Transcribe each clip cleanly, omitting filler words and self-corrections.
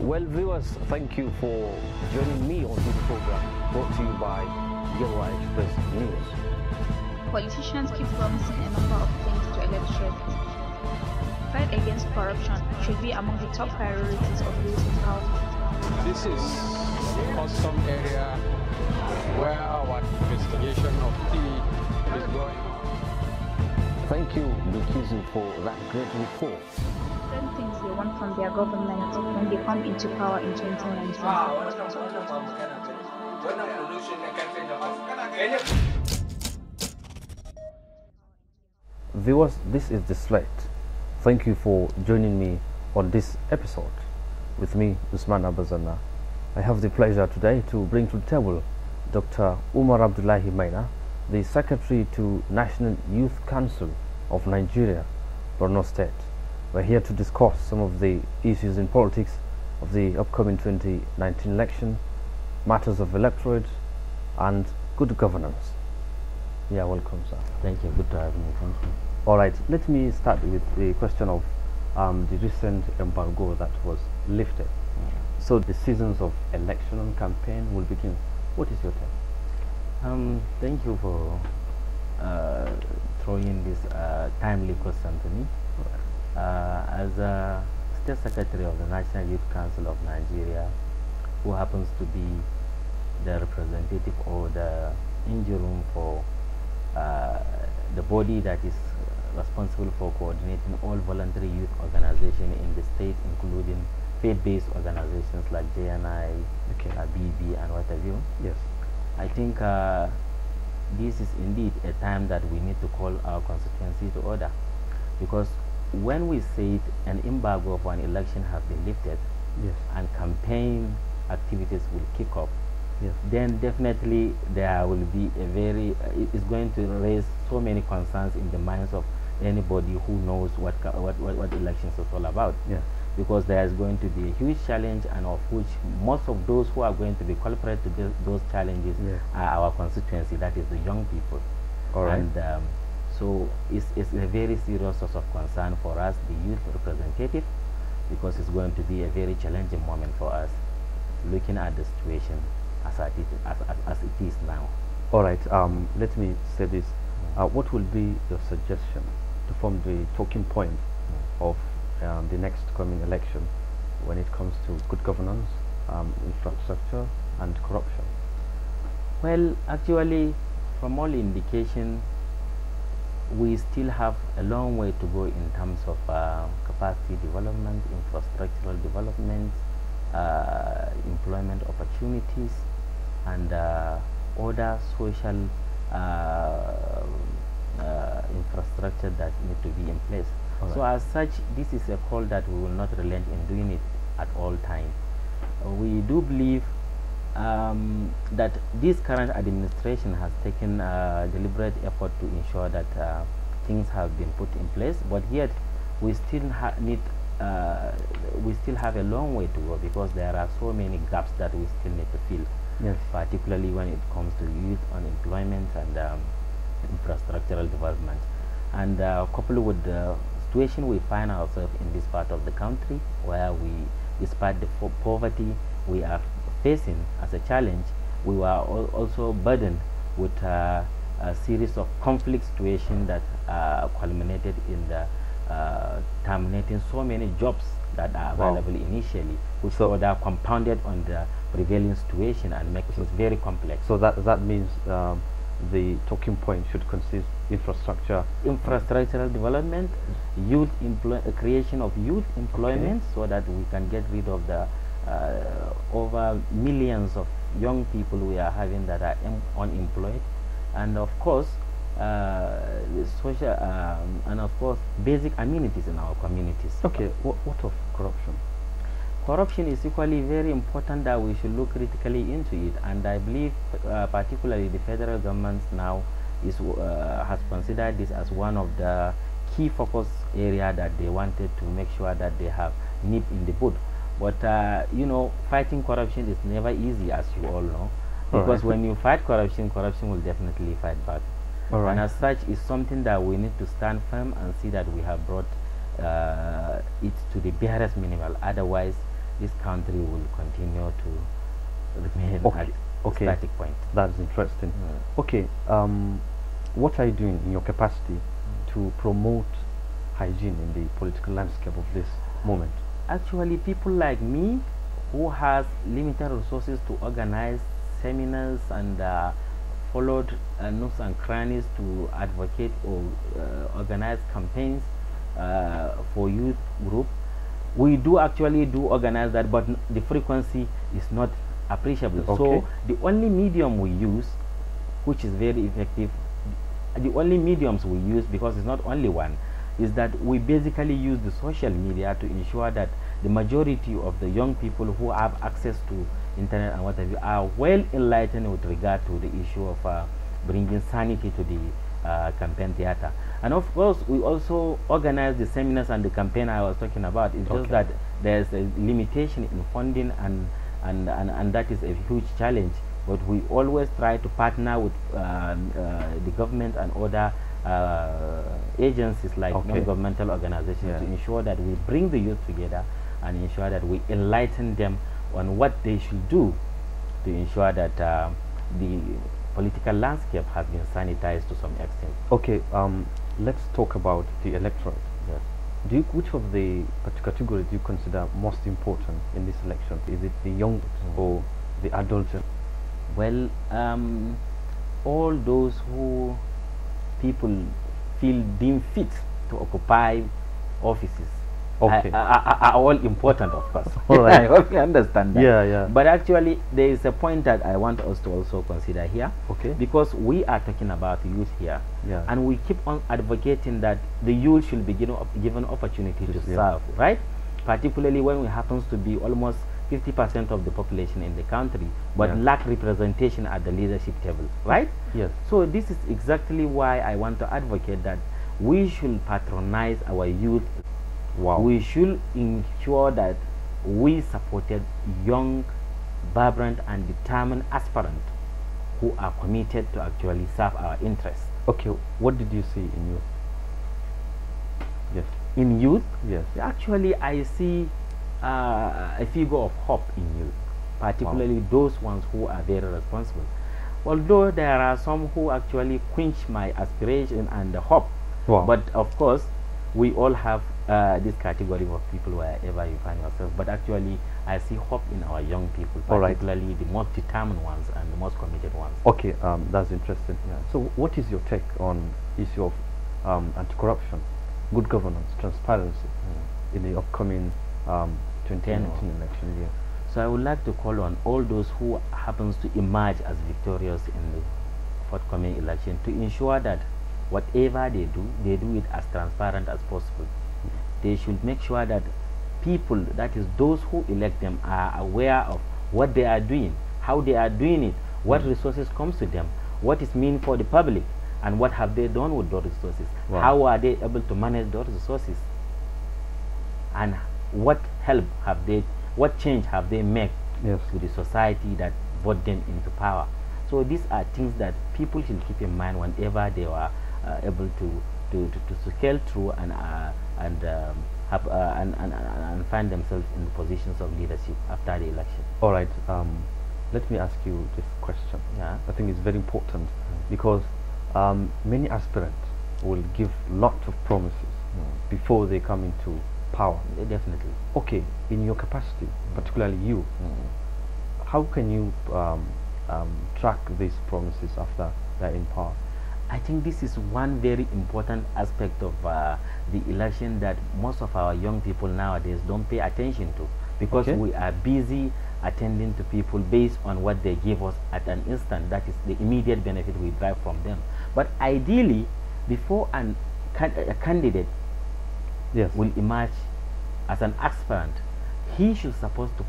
Well, viewers, thank you for joining me on this program brought to you by Yerwa Express News. Politicians keep promising a number of things to electorates. Fight against corruption should be among the top priorities of those in power. This is a custom area where our investigation of tea is going on. Thank you, Bikizu, for that great report. Different things they want from their government when they come into power in 2019. Viewers, this is TheSlate. Thank you for joining me on this episode. With me, Umar Abdullahi. I have the pleasure today to bring to the table Dr. Umar Abdullahi Maina, the Secretary to National Youth Council of Nigeria, Borno State. We're here to discuss some of the issues in politics of the upcoming 2019 election, matters of electorate, and good governance. Yeah, welcome, sir. Thank you. Good to have me. Thank you. All right, let me start with the question of the recent embargo that was lifted. So the seasons of election and campaign will begin. What is your take? Thank you for throwing this timely question to me. As a State Secretary of the National Youth Council of Nigeria, who happens to be the representative or the engine room for the body that is responsible for coordinating all voluntary youth organizations in the state, including faith-based organizations like JNI, BB, and what have you. Yes. I think this is indeed a time that we need to call our constituency to order, because when we say an embargo of an election has been lifted, Yes. and campaign activities will kick off, Yes. then definitely there will be a very it's going to raise so many concerns in the minds of anybody who knows what elections is all about. Yeah. Because there is going to be a huge challenge, and of which most of those who are going to be culprit to those challenges Yeah. are our constituency, that is the young people. All right. And so it's a very serious source of concern for us, the youth representative, because it's going to be a very challenging moment for us, looking at the situation as it is now. All right. Let me say this. What will be your suggestion to form the talking point of the next coming election when it comes to good governance, infrastructure, and corruption? Well, actually, from all indication, we still have a long way to go in terms of capacity development, infrastructural development, employment opportunities, and other social infrastructure that need to be in place. So as such, this is a call that we will not relent in doing it at all times. We do believe that this current administration has taken deliberate effort to ensure that things have been put in place, but yet we still we still have a long way to go, because there are so many gaps that we still need to fill. Yes. Particularly when it comes to youth unemployment and infrastructural development. And coupled with the situation we find ourselves in this part of the country, where despite the poverty we are facing as a challenge, we were also burdened with a series of conflict situations that culminated in the terminating so many jobs that are available initially, which further compounded on the prevailing situation and make things very complex. So that means the talking point should consist infrastructural development, youth creation of youth employment, so that we can get rid of the over millions of young people we are having that are unemployed, and of course social and of course basic amenities in our communities. Okay. What of corruption? Corruption is equally very important, that we should look critically into it, and I believe particularly the federal government now has considered this as one of the key focus area that they wanted to make sure that they have nip in the bud. But you know, fighting corruption is never easy, as you all know, because when you fight corruption, corruption will definitely fight back. And as such, it's something that we need to stand firm and see that we have brought it to the barest minimal. Otherwise, this country will continue to remain at a static point. That's interesting. Okay, what are you doing in your capacity to promote hygiene in the political landscape of this moment? Actually, people like me who has limited resources to organize seminars and followed nooks and crannies to advocate or organize campaigns for youth group. We do actually organize that, but the frequency is not appreciable. So the only medium we use, which is very effective, the only mediums we use, because it's not only one, is that we basically use the social media to ensure that the majority of the young people who have access to internet and what have you are well enlightened with regard to the issue of bringing sanity to the campaign theater. And of course, we also organize the seminars and the campaign I was talking about. It's just that there's a limitation in funding, and that is a huge challenge. But we always try to partner with the government and other agencies like non-governmental organizations to ensure that we bring the youth together and ensure that we enlighten them on what they should do to ensure that the political landscape has been sanitized to some extent. Okay, let's talk about the electorate. Yes. Which of the categories do you consider most important in this election? Is it the young or the adult? Well, all those who people feel deemed fit to occupy offices are all important, of course. I hope you understand that. Yeah. But actually, there is a point that I want us to also consider here. Because we are talking about youth here, and we keep on advocating that the youth should be given opportunity to serve, right? Particularly when it happens to be almost 50% of the population in the country, but lack representation at the leadership table, right? Yes. So this is exactly why I want to advocate that we should patronize our youth. We should ensure that we supported young, vibrant and determined aspirants who are committed to actually serve our interests. Okay, what did you see in youth? Yes. In youth? Yes. Actually, I see a figure of hope in youth, particularly those ones who are very responsible. Although there are some who actually quench my aspiration and hope, but of course, we all have this category of people wherever you find yourself. But actually, I see hope in our young people, particularly the most determined ones and the most committed ones. Okay, that's interesting. So, what is your take on issue of anti-corruption, good governance, transparency in the upcoming 2019 election year? So I would like to call on all those who happens to emerge as victorious in the forthcoming election to ensure that whatever they do it as transparent as possible. They should make sure that people, that is those who elect them, are aware of what they are doing, how they are doing it, what resources comes to them, what is mean for the public, and what have they done with those resources. How are they able to manage those resources, and what help have they, what change have they made to the society that vote them into power. So these are things that people should keep in mind whenever they are able to scale through and find themselves in positions of leadership after the election. All right. Let me ask you this question. I think it's very important because many aspirants will give lots of promises before they come into power. Definitely. Okay, in your capacity, particularly you, how can you track these promises after they're in power? I think this is one very important aspect of the election that most of our young people nowadays don't pay attention to, because we are busy attending to people based on what they give us at an instant. That is the immediate benefit we derive from them. But ideally, before a candidate will emerge as an aspirant, he should supposed to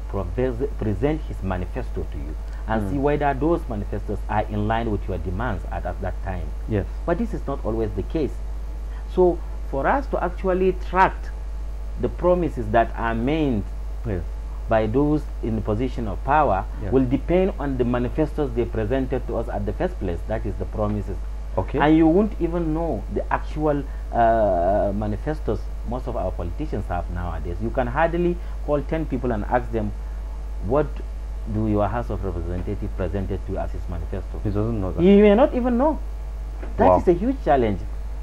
present his manifesto to you and see whether those manifestos are in line with your demands at that time. But this is not always the case. So for us to actually track the promises that are made by those in the position of power will depend on the manifestos they presented to us at the first place. That is the promises Okay. And you won't even know the actual manifestos most of our politicians have nowadays. You can hardly call 10 people and ask them, what do your House of Representatives presented to you as his manifesto? He doesn't know that. He may not even know. That Wow. is a huge challenge.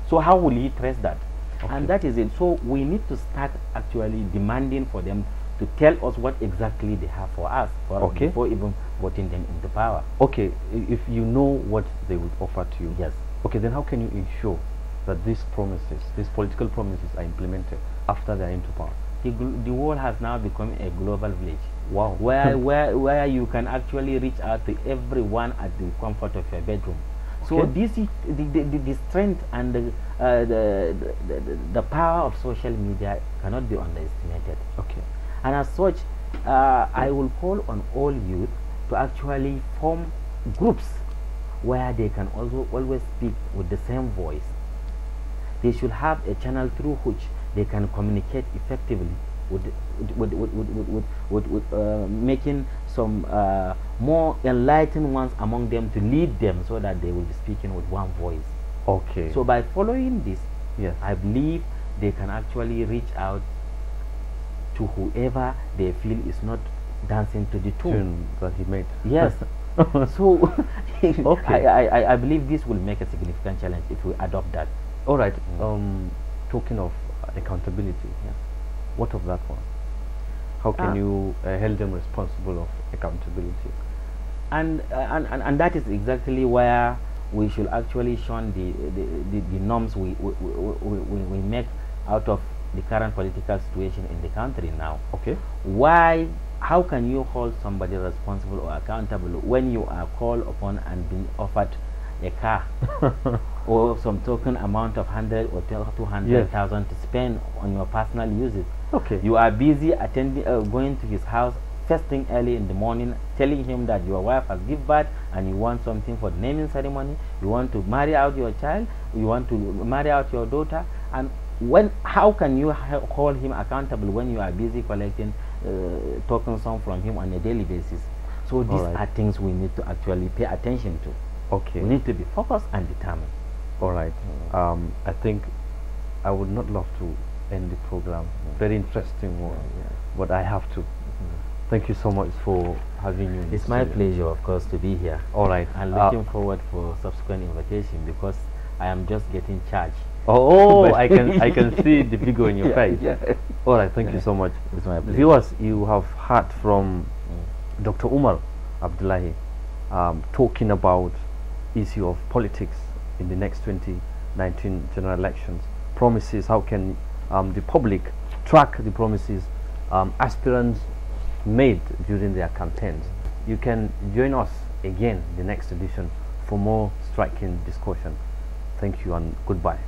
So how will he trace that? Okay. And that is it. So we need to start actually demanding for them to tell us what exactly they have for us Okay. before even voting them into power. Okay, if you know what they would offer to you, Yes. okay, then how can you ensure that these promises, these political promises, are implemented after they are into power? The world has now become a global village. Wow. where you can actually reach out to everyone at the comfort of your bedroom. So Okay. this is the strength and the power of social media cannot be underestimated. Okay. And as such, I will call on all youth to actually form groups where they can also always speak with the same voice. They should have a channel through which they can communicate effectively with making some more enlightened ones among them to lead them, so that they will be speaking with one voice. Okay. So by following this, yes. I believe they can actually reach out to whoever they feel is not dancing to the tune that he made. Yes. So Okay. I believe this will make a significant challenge if we adopt that. All right. Talking of accountability, Yes. what of that one? How can you hold them responsible of accountability? And that is exactly where we should actually shun the norms we make out of the current political situation in the country now. Okay. How can you hold somebody responsible or accountable when you are called upon and being offered a car or some token amount of 100 or 200,000 to spend on your personal uses? Okay. You are busy attending, going to his house first thing early in the morning, telling him that your wife has given birth and you want something for the naming ceremony, you want to marry out your child, you want to marry out your daughter, and how can you hold him accountable when you are busy collecting token sum from him on a daily basis? So these are things we need to actually pay attention to. Okay. We need to be focused and determined. All right. I think I would not love to end the program. Very interesting one, but I have to. Thank you so much for having you. It's my pleasure, of course, to be here. All right. I'm looking forward for subsequent invitation, because I am just getting charged. Oh, I can see the figure in your face. Yeah. All right. Thank you so much. It's my pleasure. Viewers, you have heard from Dr. Umar Abdullahi talking about issue of politics in the next 2019 general elections. Promises. How can the public track the promises aspirants made during their campaigns? You can join us again the next edition for more striking discussion. Thank you and goodbye.